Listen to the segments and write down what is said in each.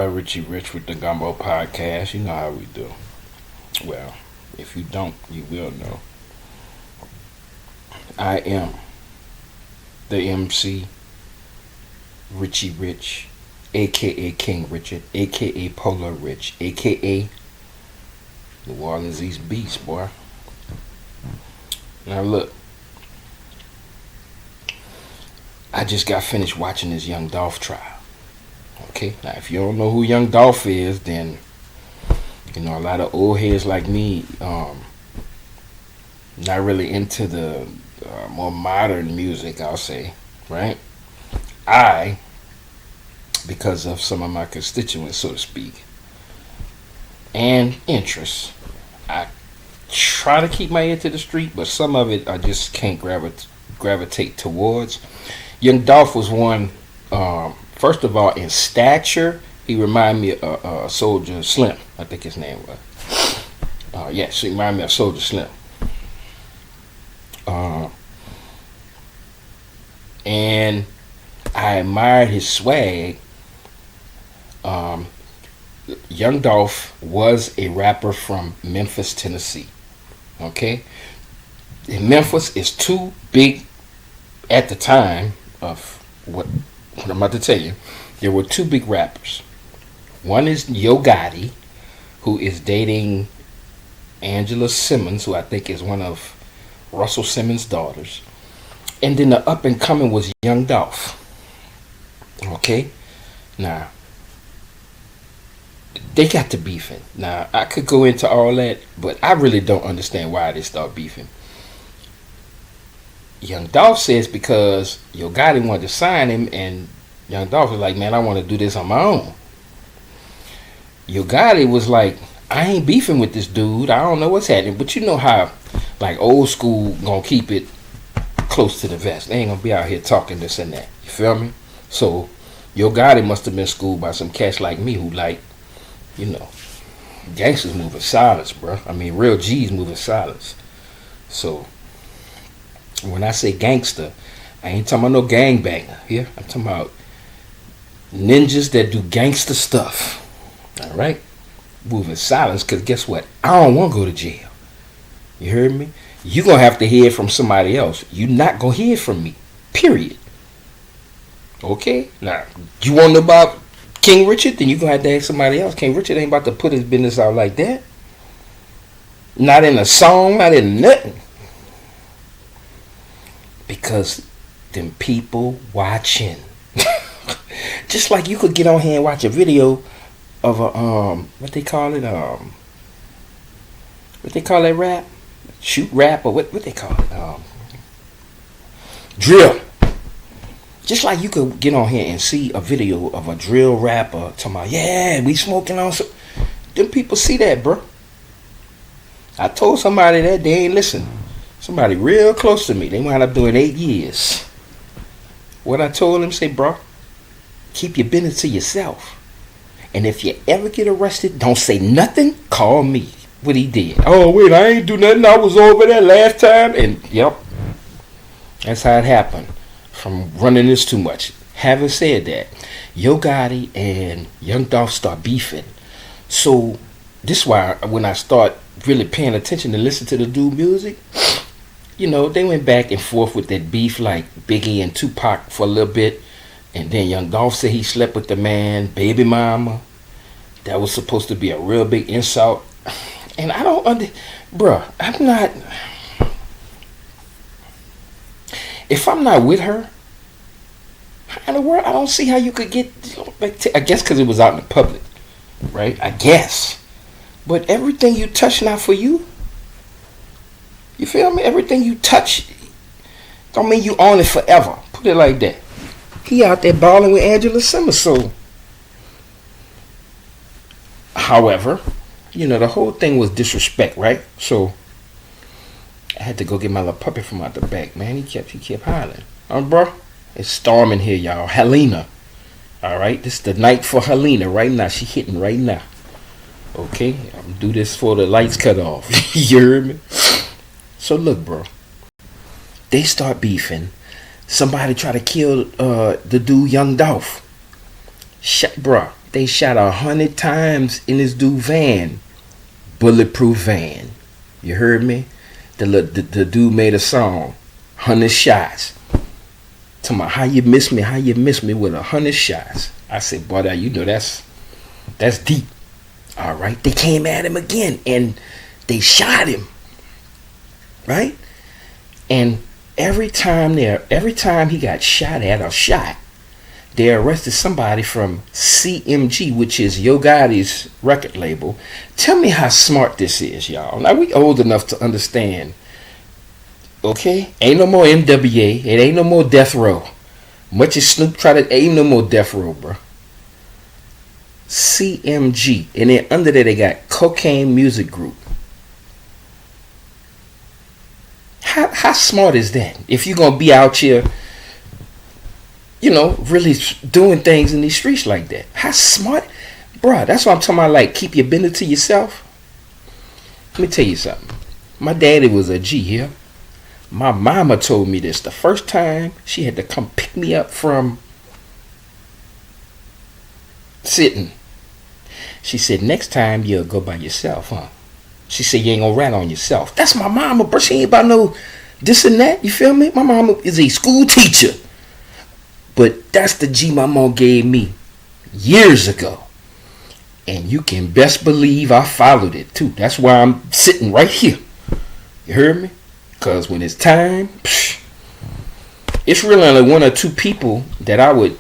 Richie Rich with the Gumbo Podcast. You know how we do. Well, if you don't, you will know. I am the MC Richie Rich, aka King Richard, aka Polar Rich, aka New Orleans East Beast, boy. Now look, I just got finished watching this Young Dolph trial. Okay, now if you don't know who Young Dolph is, then you know a lot of old heads like me, not really into the more modern music, I'll say, right? Because of some of my constituents, so to speak, and interests, I try to keep my ear to the street, but some of it I just can't gravitate towards. Young Dolph was one. First of all, in stature, he reminded me of Soldier Slim. I think his name was. Yes, he reminded me of Soldier Slim. And I admired his swag. Young Dolph was a rapper from Memphis, Tennessee. Okay? And Memphis is too big at the time of what I'm about to tell you. There were two big rappers. One is Yo Gotti, who is dating Angela Simmons, who I think is one of Russell Simmons' daughters. And then the up and coming was Young Dolph. Okay? Now, they got to beefing. Now, I could go into all that, but I really don't understand why they start beefing. Young Dolph says because Yo Gotti wanted to sign him, and Young Dolph was like, man, I want to do this on my own. Yo Gotti was like, I ain't beefing with this dude. I don't know what's happening. But you know how, like, old school gonna keep it close to the vest. They ain't gonna be out here talking this and that. You feel me? So, Yo Gotti must have been schooled by some cats like me who like, you know, gangsters moving silence, bro. I mean, real G's moving silence. So, when I say gangster, I ain't talking about no gangbanger here. I'm talking about ninjas that do gangster stuff. All right? Moving silence, because guess what? I don't want to go to jail. You heard me? You're going to have to hear from somebody else. You're not going to hear from me. Period. Okay? Now, you want to know about King Richard? Then you're going to have to ask somebody else. King Richard ain't about to put his business out like that. Not in a song, not in nothing. Because them people watching. Just like you could get on here and watch a video of a what they call it, what they call that rap? Shoot rap, or what they call it? Drill. Just like you could get on here and see a video of a drill rapper talking about, yeah, we smoking on some. Them people see that, bro. I told somebody that, they ain't listen. Somebody real close to me, they wound up doing 8 years. What I told them, say, bro, keep your business to yourself. And if you ever get arrested, don't say nothing, call me. What he did. Oh, wait, I ain't do nothing. I was over there last time. And, yep, that's how it happened. From running this too much. Having said that, Yo Gotti and Young Dolph start beefing. So, this is why when I start really paying attention to listen to the dude music, you know, they went back and forth with that beef like Biggie and Tupac for a little bit. And then Young Dolph said he slept with the man, baby mama. That was supposed to be a real big insult. And I don't bruh, I'm not. If I'm not with her, how in the world, I don't see how you could get, I guess because it was out in the public, right? I guess. But everything you touch not for you. You feel me? Everything you touch don't mean you own it forever. Put it like that. He out there balling with Angela Simmons. So, however, you know, the whole thing was disrespect, right? So, I had to go get my little puppy from out the back, man. He kept hollering. Bro, it's storming here, y'all. Helena. All right? This is the night for Helena right now. She hitting right now. Okay? I'm going to do this before the lights cut off. You heard me? So, look, bro. They start beefing. Somebody try to kill the dude Young Dolph. Bruh, They shot 100 times in this dude van, bulletproof van. You heard me? The dude made a song, 100 shots. Tell me how you miss me with 100 shots. I said, boy, that, you know that's deep. All right, they came at him again and they shot him. Right? And every time he got shot at or shot, they arrested somebody from CMG, which is Yo Gotti's record label. Tell me how smart this is, y'all. Now, we old enough to understand. Okay? Ain't no more MWA. It ain't no more Death Row. Much as Snoop tried to, ain't no more Death Row, bro. CMG. And then under there, they got Cocaine Music Group. How smart is that? If you're going to be out here, you know, really doing things in these streets like that. How smart? Bruh, that's what I'm talking about, like, keep your business to yourself. Let me tell you something. My daddy was a G here. My mama told me this the first time she had to come pick me up from sitting. She said, next time you'll go by yourself, huh? She said, you ain't gonna rat on yourself. That's my mama, bro. She ain't about no this and that. You feel me? My mama is a school teacher. But that's the G my mom gave me years ago. And you can best believe I followed it too. That's why I'm sitting right here. You heard me? Because when it's time, it's really only one or two people that I would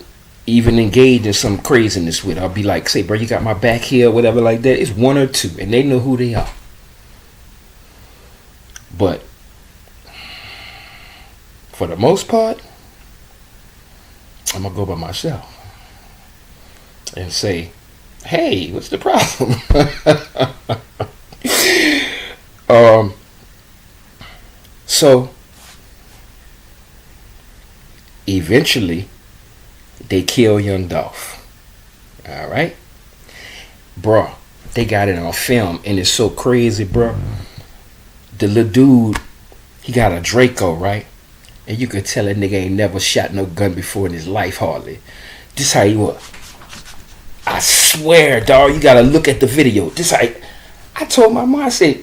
even engage in some craziness with. I'll be like, say, bro, you got my back here, whatever like that. It's one or two, and they know who they are. But for the most part, I'm going to go by myself and say, hey, what's the problem? So eventually they kill young Dolph. All right, bro, they got it on film and it's so crazy, bro. The little dude, he got a Draco, right? And you could tell that nigga ain't never shot no gun before in his life, hardly. This how he was. I swear, dog, you gotta look at the video. This how I told my mom, I said,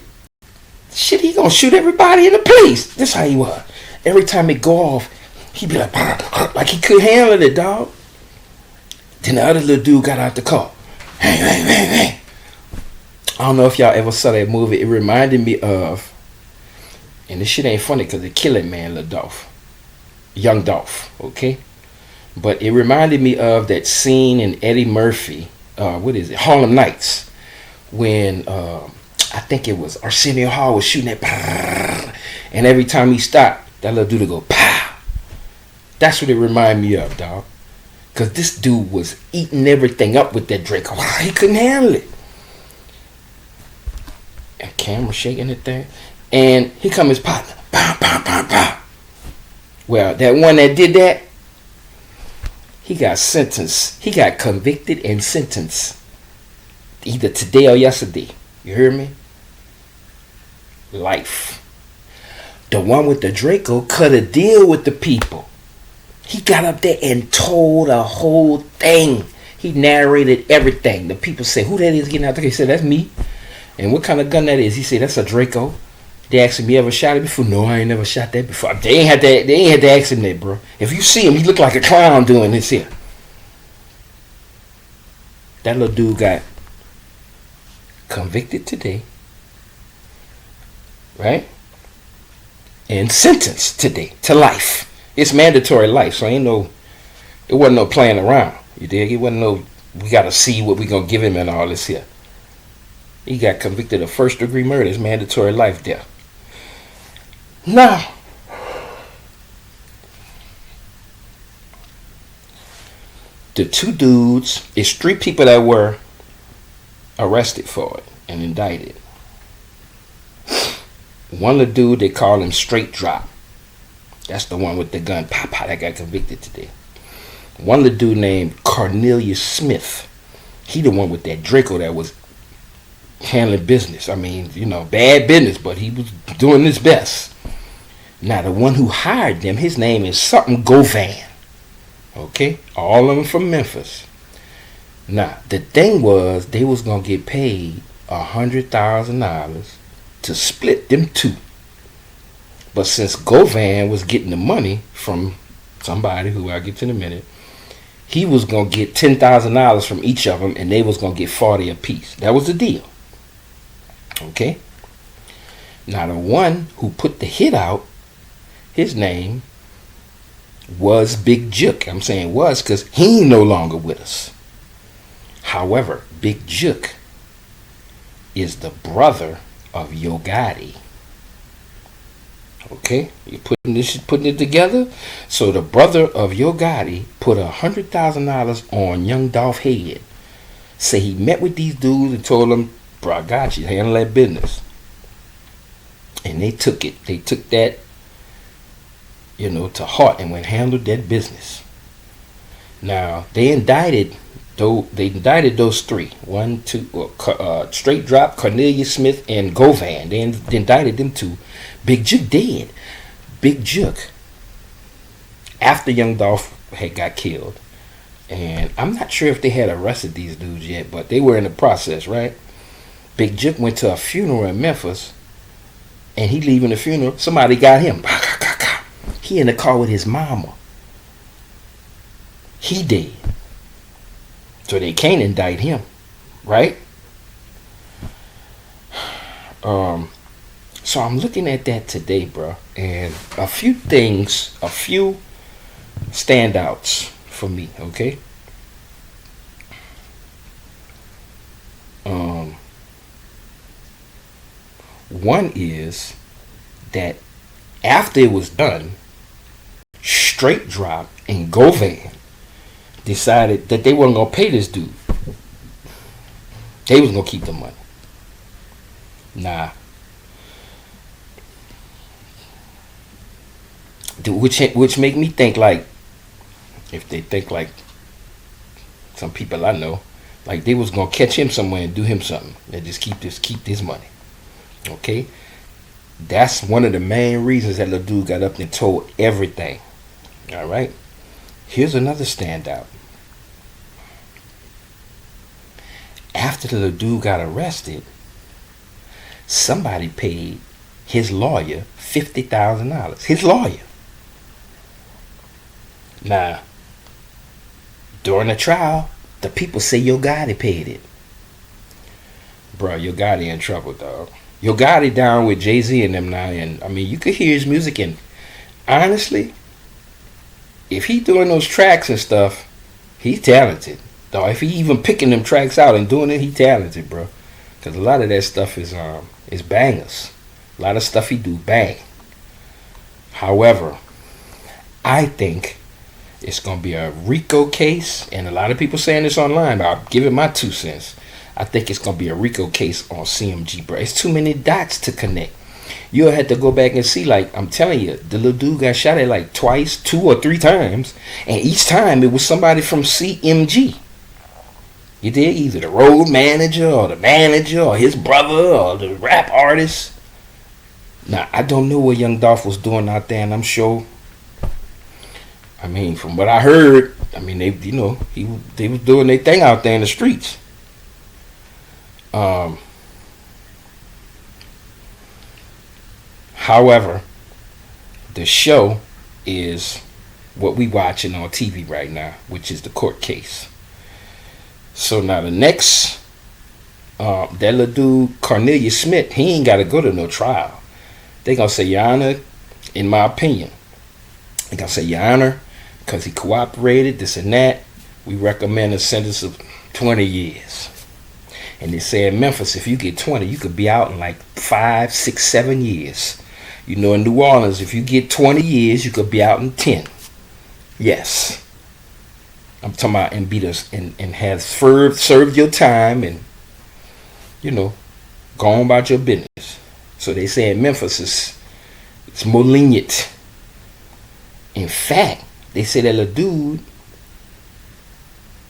shit, he gonna shoot everybody in the place. This how he was. Every time it go off, he be like he couldn't handle it, dog. Then the other little dude got out the car. Hey. I don't know if y'all ever saw that movie. It reminded me of, and this shit ain't funny because the killing man, Lil Dolph. Young Dolph, okay? But it reminded me of that scene in Eddie Murphy, what is it? Harlem Nights. When I think it was Arsenio Hall was shooting that, and every time he stopped, that little dude would go pow. That's what it reminded me of, dog. Cause this dude was eating everything up with that Draco. He couldn't handle it. And camera shaking it there. And here come his partner. Pow, pow, pow, pow. Well, that one that did that, he got sentenced. He got convicted and sentenced. Either today or yesterday. You hear me? Life. The one with the Draco cut a deal with the people. He got up there and told the whole thing. He narrated everything. The people said, who that is getting out there? He said, that's me. And what kind of gun that is? He said, that's a Draco. They asked him, you ever shot it before? No, I ain't never shot that before. They ain't had to ask him that, bro. If you see him, he look like a clown doing this here. That little dude got convicted today, right? And sentenced today to life. It's mandatory life, so it wasn't no playing around. You dig? It wasn't no, we gotta see what we gonna give him and all this here. He got convicted of first-degree murder. It's mandatory life there. Now, the two dudes, it's three people that were arrested for it and indicted. One of the dude, they call him Straight Drop. That's the one with the gun, pop, that got convicted today. One of the dude named Cornelius Smith. He the one with that Draco that was handling business. I mean, bad business, but he was doing his best. Now, the one who hired them, his name is something Govan. Okay? All of them from Memphis. Now, the thing was, they was gonna get paid $100,000 to split them two. But since Govan was getting the money from somebody who I'll get to in a minute, he was gonna get $10,000 from each of them, and they was gonna get 40 apiece. That was the deal. Okay. Now, the one who put the hit out, his name was Big Jook. I'm saying was because he ain't no longer with us. However, Big Jook is the brother of Yo Gotti. Okay, you putting it together. So the brother of Yo Gotti put $100,000 on Young Dolph head. Say he met with these dudes and told them, "Bro, I got you. Handle that business." And they took it. They took that, to heart and went handled that business. Now they indicted those three. One, two, Straight Drop, Cornelius Smith, and Govan. They indicted them two. Big Jook dead. Big Jook, after Young Dolph had got killed, and I'm not sure if they had arrested these dudes yet, but they were in the process, right? Big Jook went to a funeral in Memphis, and he leaving the funeral, somebody got him. He in the car with his mama. He dead. So they can't indict him, right? So I'm looking at that today, bro, and a few standouts for me, okay? One is that after it was done, Straight Drop and Govan decided that they weren't gonna pay this dude. They was gonna keep the money. Nah. Which make me think, like, if they think like some people I know, like they was gonna catch him somewhere and do him something and just keep this money. Okay? That's one of the main reasons that little dude got up and told everything. Alright? Here's another standout. After the little dude got arrested, somebody paid his lawyer $50,000. His lawyer. Now, during the trial, the people say Yo Gotti paid it. Bro, Yo Gotti in trouble, dog. Yo Gotti down with Jay-Z and them now, and I mean, you could hear his music, and honestly, if he doing those tracks and stuff, he's talented. Dog, if he even picking them tracks out and doing it, he talented, bro. Because a lot of that stuff is bangers. A lot of stuff he do bang. However, I think it's going to be a RICO case, and a lot of people saying this online, but I'll give it my 2 cents. I think it's going to be a RICO case on CMG, bro. It's too many dots to connect. You'll have to go back and see, like, I'm telling you, the little dude got shot at like twice, 2 or 3 times, and each time it was somebody from CMG. You did, either the road manager or the manager or his brother or the rap artist. Now, I don't know what Young Dolph was doing out there, and I'm sure, I mean, from what I heard, I mean, they was doing their thing out there in the streets. However, the show is what we watching on TV right now, which is the court case. So now the next, that little dude, Cornelius Smith, he ain't got to go to no trial. They going to say, Your Honor, in my opinion, they going to say, Your Honor, because he cooperated, this and that, we recommend a sentence of 20 years. And they say in Memphis, if you get 20, you could be out in like 5, 6, 7 years. You know, in New Orleans, if you get 20 years, you could be out in 10. Yes. I'm talking about and have served your time and, go on about your business. So they say in Memphis, it's more lenient. In fact, they say that a dude,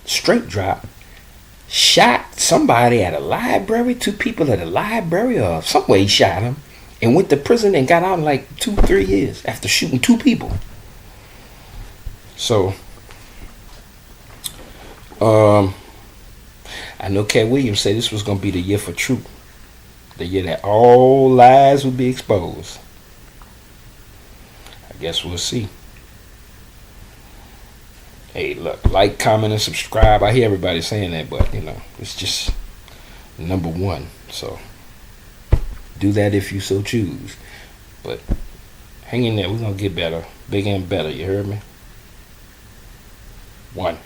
Straight Drop, shot somebody at a library, 2 people at a library, or somewhere he shot him, and went to prison and got out in like 2-3 years after shooting 2 people. So, I know Cat Williams said this was gonna be the year for truth, the year that all lies would be exposed. I guess we'll see. Hey, look, like, comment, and subscribe. I hear everybody saying that, but it's just number one. So do that if you so choose. But hang in there. We're gonna get better, bigger and better. You heard me? One.